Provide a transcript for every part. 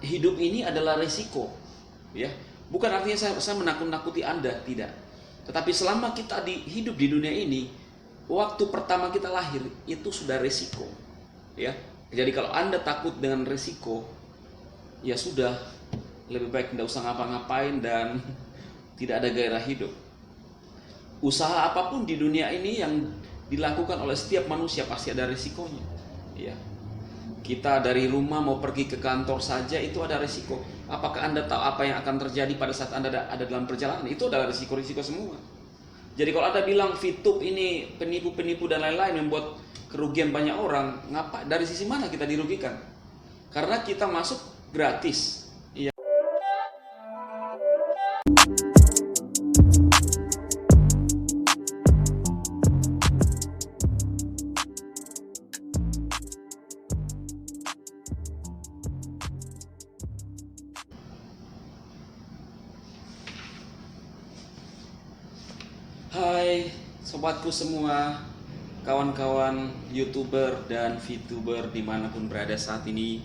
hidup ini adalah resiko, ya. Bukan artinya saya menakut-nakuti Anda, tidak. Tetapi selama kita hidup di dunia ini, waktu pertama kita lahir itu sudah resiko, ya. Jadi kalau Anda takut dengan resiko, ya sudah, lebih baik tidak usah ngapa-ngapain dan tidak ada gairah hidup. Usaha apapun di dunia ini yang dilakukan oleh setiap manusia pasti ada resikonya, ya. Kita dari rumah mau pergi ke kantor saja itu ada risiko. Apakah Anda tahu apa yang akan terjadi pada saat Anda ada dalam perjalanan? Itu adalah risiko-risiko semua. Jadi kalau Anda bilang VTube ini penipu-penipu dan lain-lain membuat kerugian banyak orang, dari sisi mana kita dirugikan? Karena kita masuk gratis. Iya. Hai sobatku semua, kawan-kawan YouTuber dan VTuber dimanapun berada saat ini.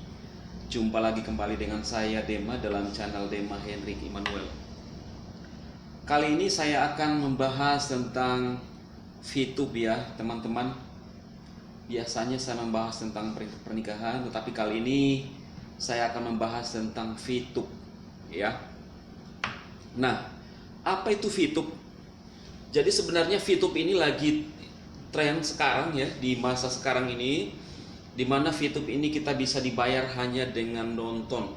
Jumpa lagi kembali dengan saya Dema dalam channel Dema Henrik Immanuel. Kali ini saya akan membahas tentang VTube ya teman-teman. Biasanya saya membahas tentang pernikahan, tetapi kali ini saya akan membahas tentang VTube ya. Nah, apa itu VTube? Jadi sebenarnya VTube ini lagi tren sekarang ya, di masa sekarang ini, di mana VTube ini kita bisa dibayar hanya dengan nonton.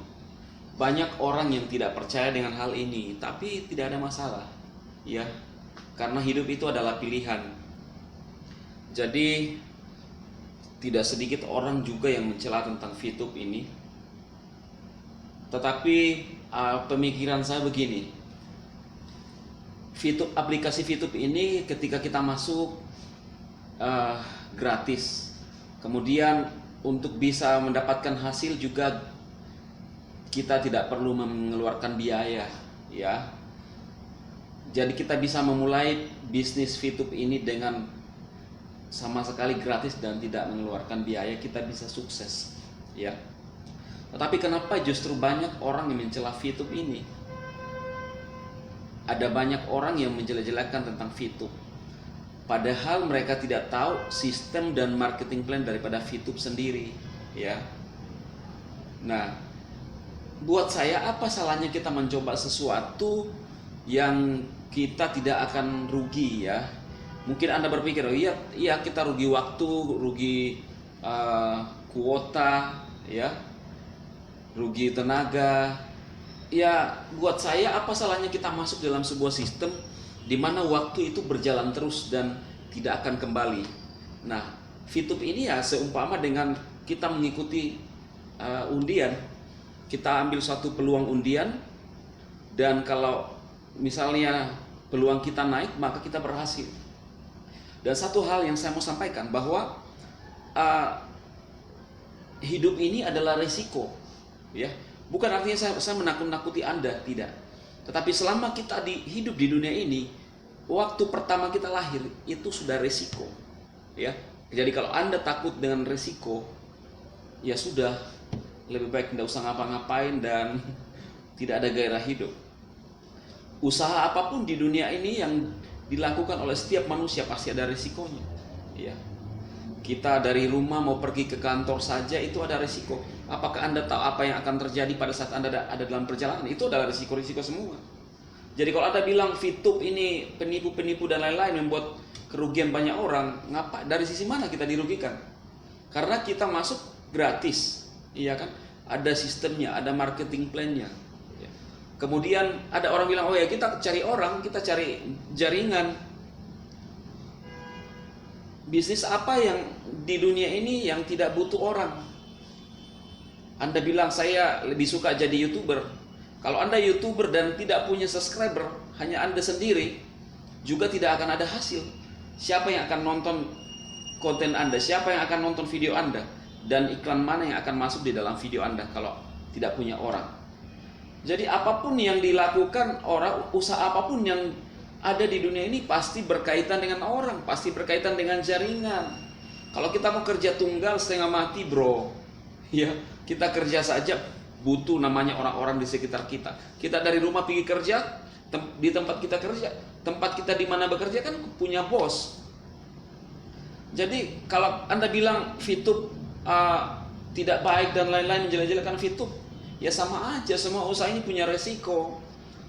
Banyak orang yang tidak percaya dengan hal ini, tapi tidak ada masalah ya, karena hidup itu adalah pilihan. Jadi tidak sedikit orang juga yang mencela tentang VTube ini. Tetapi pemikiran saya begini, aplikasi VTube ini ketika kita masuk gratis. Kemudian untuk bisa mendapatkan hasil juga kita tidak perlu mengeluarkan biaya ya. Jadi kita bisa memulai bisnis VTube ini dengan sama sekali gratis dan tidak mengeluarkan biaya, kita bisa sukses ya. Tetapi kenapa justru banyak orang yang mencela VTube ini? Ada banyak orang yang menjelek-jelekan tentang VTube, padahal mereka tidak tahu sistem dan marketing plan daripada VTube sendiri ya. Nah, buat saya apa salahnya kita mencoba sesuatu yang kita tidak akan rugi ya. Mungkin Anda berpikir, oh iya kita rugi waktu, rugi kuota ya, rugi tenaga. Ya, buat saya apa salahnya kita masuk dalam sebuah sistem di mana waktu itu berjalan terus dan tidak akan kembali. Nah, VTube ini ya seumpama dengan kita mengikuti undian. Kita ambil satu peluang undian, dan kalau misalnya peluang kita naik, maka kita berhasil. Dan satu hal yang saya mau sampaikan bahwa hidup ini adalah resiko ya. Bukan artinya saya menakut-nakuti Anda, tidak. Tetapi selama kita hidup di dunia ini, waktu pertama kita lahir itu sudah resiko ya. Jadi kalau Anda takut dengan resiko, ya sudah, lebih baik tidak usah ngapa-ngapain dan tidak ada gairah hidup. Usaha apapun di dunia ini yang dilakukan oleh setiap manusia pasti ada resikonya ya. Kita dari rumah mau pergi ke kantor saja itu ada resiko. Apakah Anda tahu apa yang akan terjadi pada saat Anda ada dalam perjalanan? Itu adalah risiko-risiko semua. Jadi kalau Anda bilang VTube ini penipu-penipu dan lain-lain membuat kerugian banyak orang, dari sisi mana kita dirugikan? Karena kita masuk gratis, iya kan? Ada sistemnya, ada marketing plan-nya. Kemudian ada orang bilang, oh ya kita cari orang, kita cari jaringan. Bisnis apa yang di dunia ini yang tidak butuh orang? Anda bilang saya lebih suka jadi YouTuber. Kalau Anda YouTuber dan tidak punya subscriber, hanya Anda sendiri, juga tidak akan ada hasil. Siapa yang akan nonton konten Anda? Siapa yang akan nonton video Anda? Dan iklan mana yang akan masuk di dalam video Anda kalau tidak punya orang? Jadi apapun yang dilakukan orang, usaha apapun yang ada di dunia ini pasti berkaitan dengan orang, pasti berkaitan dengan jaringan. Kalau kita mau kerja tunggal setengah mati bro, ya kita kerja saja butuh namanya orang-orang di sekitar kita. Kita dari rumah pergi kerja, di tempat kita kerja, tempat kita di mana bekerja kan punya bos. Jadi kalau Anda bilang VTube tidak baik dan lain-lain, menjelek-jelekan VTube, ya sama aja, semua usaha ini punya resiko.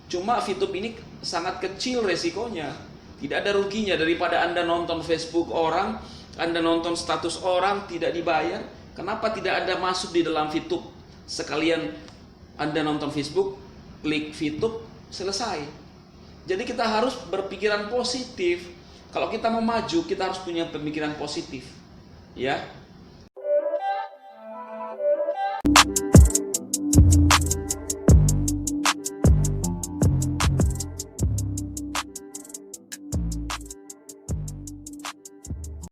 Cuma VTube ini sangat kecil resikonya, tidak ada ruginya daripada Anda nonton Facebook orang, Anda nonton status orang tidak dibayar. Kenapa tidak Anda masuk di dalam VTube? Sekalian Anda nonton Facebook, klik VTube, selesai. Jadi kita harus berpikiran positif. Kalau kita mau maju, kita harus punya pemikiran positif, ya.